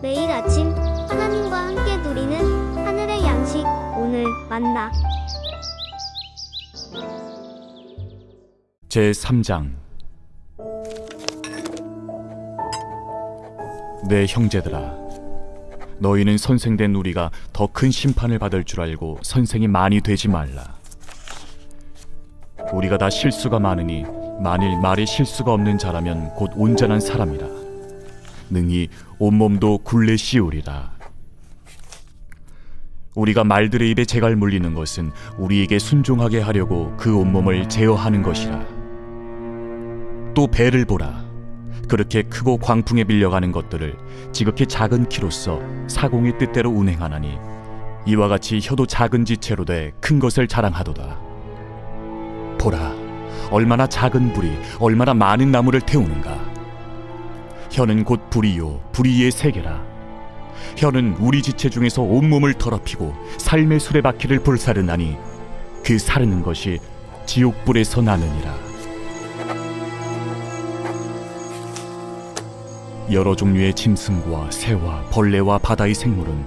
매일 아침 하나님과 함께 누리는 하늘의 양식 오늘 만나 제3장. 내 형제들아, 너희는 선생된 우리가 더 큰 심판을 받을 줄 알고 선생이 많이 되지 말라. 우리가 다 실수가 많으니 만일 말에 실수가 없는 자라면 곧 온전한 사람이라. 능히 온몸도 굴레 씌우리라. 우리가 말들의 입에 재갈 물리는 것은 우리에게 순종하게 하려고 그 온몸을 제어하는 것이라. 또 배를 보라. 그렇게 크고 광풍에 밀려가는 것들을 지극히 작은 키로서 사공의 뜻대로 운행하나니 이와 같이 혀도 작은 지체로 돼 큰 것을 자랑하도다. 보라, 얼마나 작은 불이 얼마나 많은 나무를 태우는가. 혀는 곧 불이요 불이의 세계라. 혀는 우리 지체 중에서 온몸을 더럽히고 삶의 수레바퀴를 불사르나니 그 사르는 것이 지옥불에서 나느니라. 여러 종류의 짐승과 새와 벌레와 바다의 생물은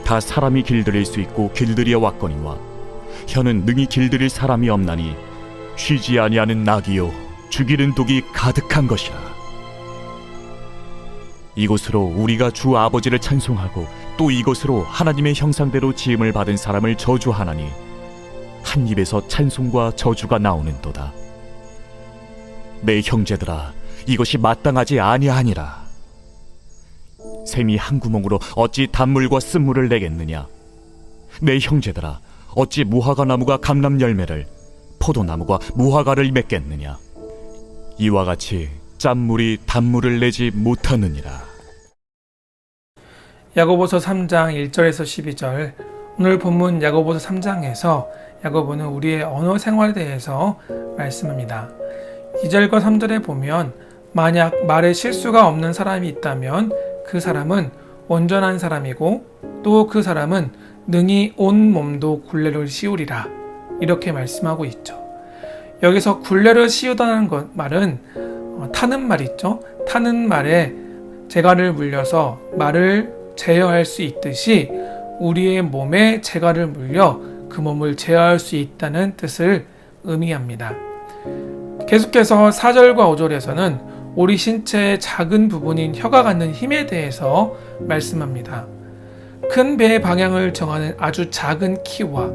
다 사람이 길들일 수 있고 길들여 왔거니와 혀는 능히 길들일 사람이 없나니 쉬지 아니하는 낙이요 죽이는 독이 가득한 것이라. 이곳으로 우리가 주 아버지를 찬송하고 또 이곳으로 하나님의 형상대로 지음을 받은 사람을 저주하나니 한 입에서 찬송과 저주가 나오는도다. 내 형제들아, 이것이 마땅하지 아니하니라. 샘이 한 구멍으로 어찌 단물과 쓴물을 내겠느냐. 내 형제들아, 어찌 무화과 나무가 감람 열매를 포도나무가 무화과를 맺겠느냐. 이와 같이 짠물이 단물을 내지 못하느니라. 야고보서 3장 1절에서 12절. 오늘 본문 야고보서 3장에서 야고보는 우리의 언어 생활에 대해서 말씀합니다. 2절과 3절에 보면 만약 말에 실수가 없는 사람이 있다면 그 사람은 온전한 사람이고 또 그 사람은 능히 온 몸도 굴레를 씌우리라, 이렇게 말씀하고 있죠. 여기서 굴레를 씌우다는 말은 타는 말 있죠. 타는 말에 재갈을 물려서 말을 제어할 수 있듯이 우리의 몸에 재갈을 물려 그 몸을 제어할 수 있다는 뜻을 의미합니다. 계속해서 4절과 5절에서는 우리 신체의 작은 부분인 혀가 갖는 힘에 대해서 말씀합니다. 큰 배의 방향을 정하는 아주 작은 키와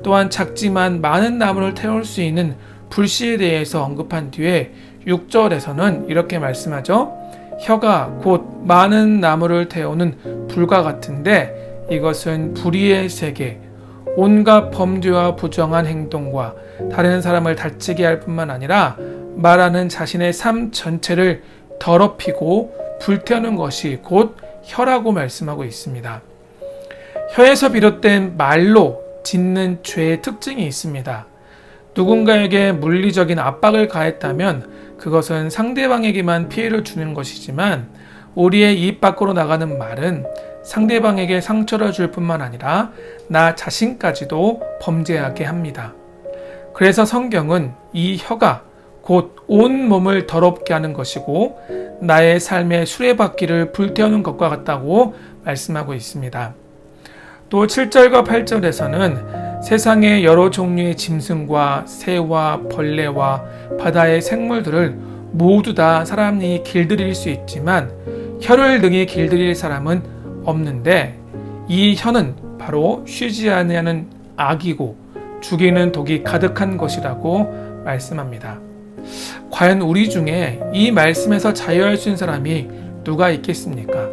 또한 작지만 많은 나무를 태울 수 있는 불씨에 대해서 언급한 뒤에 6절에서는 이렇게 말씀하죠. 혀가 곧 많은 나무를 태우는 불과 같은데 이것은 불의의 세계, 온갖 범죄와 부정한 행동과 다른 사람을 다치게 할 뿐만 아니라 말하는 자신의 삶 전체를 더럽히고 불태우는 것이 곧 혀라고 말씀하고 있습니다. 혀에서 비롯된 말로 짓는 죄의 특징이 있습니다. 누군가에게 물리적인 압박을 가했다면 그것은 상대방에게만 피해를 주는 것이지만 우리의 입 밖으로 나가는 말은 상대방에게 상처를 줄 뿐만 아니라 나 자신까지도 범죄하게 합니다. 그래서 성경은 이 혀가 곧 온 몸을 더럽게 하는 것이고 나의 삶의 수레바퀴를 불태우는 것과 같다고 말씀하고 있습니다. 또 7절과 8절에서는 세상의 여러 종류의 짐승과 새와 벌레와 바다의 생물들을 모두 다 사람이 길들일 수 있지만 혀를 능히 길들일 사람은 없는데 이 혀는 바로 쉬지 아니하는 악이고 죽이는 독이 가득한 것이라고 말씀합니다. 과연 우리 중에 이 말씀에서 자유할 수 있는 사람이 누가 있겠습니까?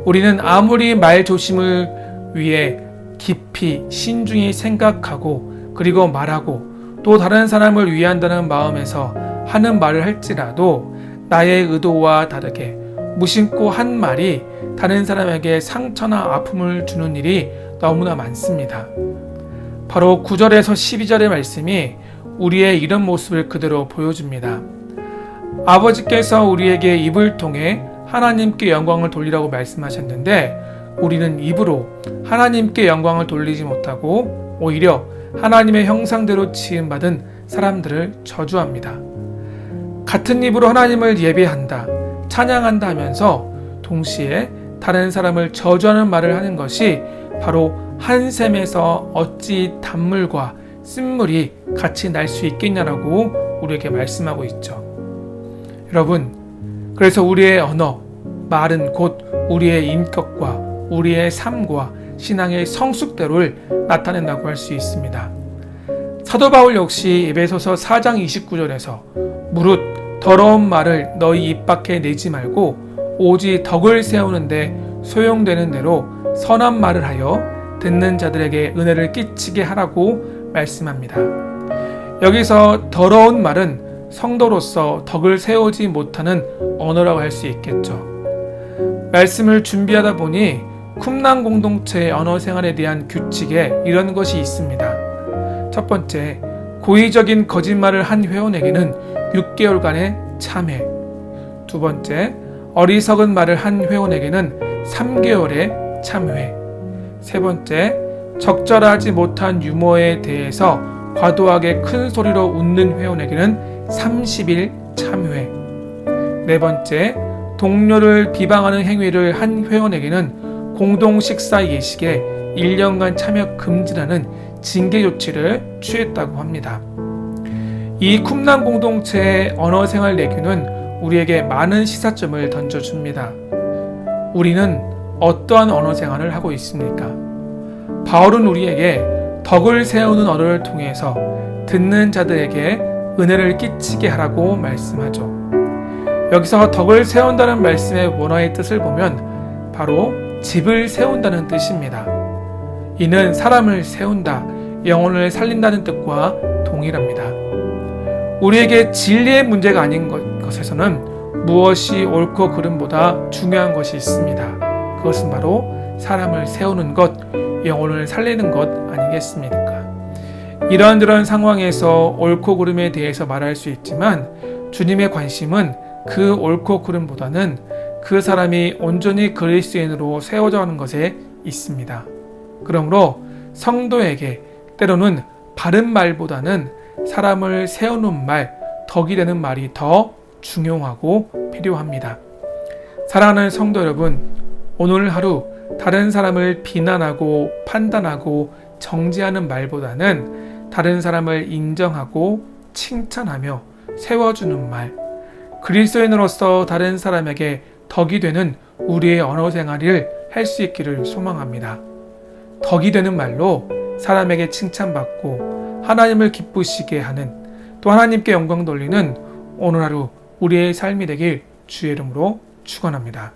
우리는 아무리 말 조심을 위해 깊이 신중히 생각하고 그리고 말하고 또 다른 사람을 위한다는 마음에서 하는 말을 할지라도 나의 의도와 다르게 무심코 한 말이 다른 사람에게 상처나 아픔을 주는 일이 너무나 많습니다. 바로 9절에서 12절의 말씀이 우리의 이런 모습을 그대로 보여줍니다. 아버지께서 우리에게 입을 통해 하나님께 영광을 돌리라고 말씀하셨는데 우리는 입으로 하나님께 영광을 돌리지 못하고 오히려 하나님의 형상대로 지음받은 사람들을 저주합니다. 같은 입으로 하나님을 예배한다, 찬양한다 하면서 동시에 다른 사람을 저주하는 말을 하는 것이 바로 한 샘에서 어찌 단물과 쓴물이 같이 날 수 있겠냐라고 우리에게 말씀하고 있죠. 여러분, 그래서 우리의 언어, 말은 곧 우리의 인격과 우리의 삶과 신앙의 성숙대로를 나타낸다고 할 수 있습니다. 사도 바울 역시 에베소서 4장 29절에서 무릇 더러운 말을 너희 입 밖에 내지 말고 오직 덕을 세우는데 소용되는 대로 선한 말을 하여 듣는 자들에게 은혜를 끼치게 하라고 말씀합니다. 여기서 더러운 말은 성도로서 덕을 세우지 못하는 언어라고 할 수 있겠죠. 말씀을 준비하다 보니 쿰란 공동체의 언어 생활에 대한 규칙에 이런 것이 있습니다. 첫 번째, 고의적인 거짓말을 한 회원에게는 6개월간의 참회. 두 번째, 어리석은 말을 한 회원에게는 3개월의 참회. 세 번째, 적절하지 못한 유머에 대해서 과도하게 큰 소리로 웃는 회원에게는 30일 참회. 네 번째, 동료를 비방하는 행위를 한 회원에게는 공동 식사 예식에 1년간 참여 금지라는 징계 조치를 취했다고 합니다. 이 쿰란 공동체의 언어 생활 내규는 우리에게 많은 시사점을 던져줍니다. 우리는 어떠한 언어 생활을 하고 있습니까? 바울은 우리에게 덕을 세우는 언어를 통해서 듣는 자들에게 은혜를 끼치게 하라고 말씀하죠. 여기서 덕을 세운다는 말씀의 원어의 뜻을 보면 바로 집을 세운다는 뜻입니다. 이는 사람을 세운다, 영혼을 살린다는 뜻과 동일합니다. 우리에게 진리의 문제가 아닌 것에서는 무엇이 옳고 그름보다 중요한 것이 있습니다. 그것은 바로 사람을 세우는 것, 영혼을 살리는 것 아니겠습니까? 이러한 상황에서 옳고 그름에 대해서 말할 수 있지만 주님의 관심은 그 옳고 그름보다는 그 사람이 온전히 그리스도인으로 세워져 가는 것에 있습니다. 그러므로 성도에게 때로는 바른 말보다는 사람을 세우는 말, 덕이 되는 말이 더 중요하고 필요합니다. 사랑하는 성도 여러분, 오늘 하루 다른 사람을 비난하고 판단하고 정죄하는 말보다는 다른 사람을 인정하고 칭찬하며 세워주는 말, 그리스도인으로서 다른 사람에게 덕이 되는 우리의 언어 생활을 할 수 있기를 소망합니다. 덕이 되는 말로 사람에게 칭찬받고 하나님을 기쁘시게 하는, 또 하나님께 영광 돌리는 오늘 하루 우리의 삶이 되길 주의 이름으로 축원합니다.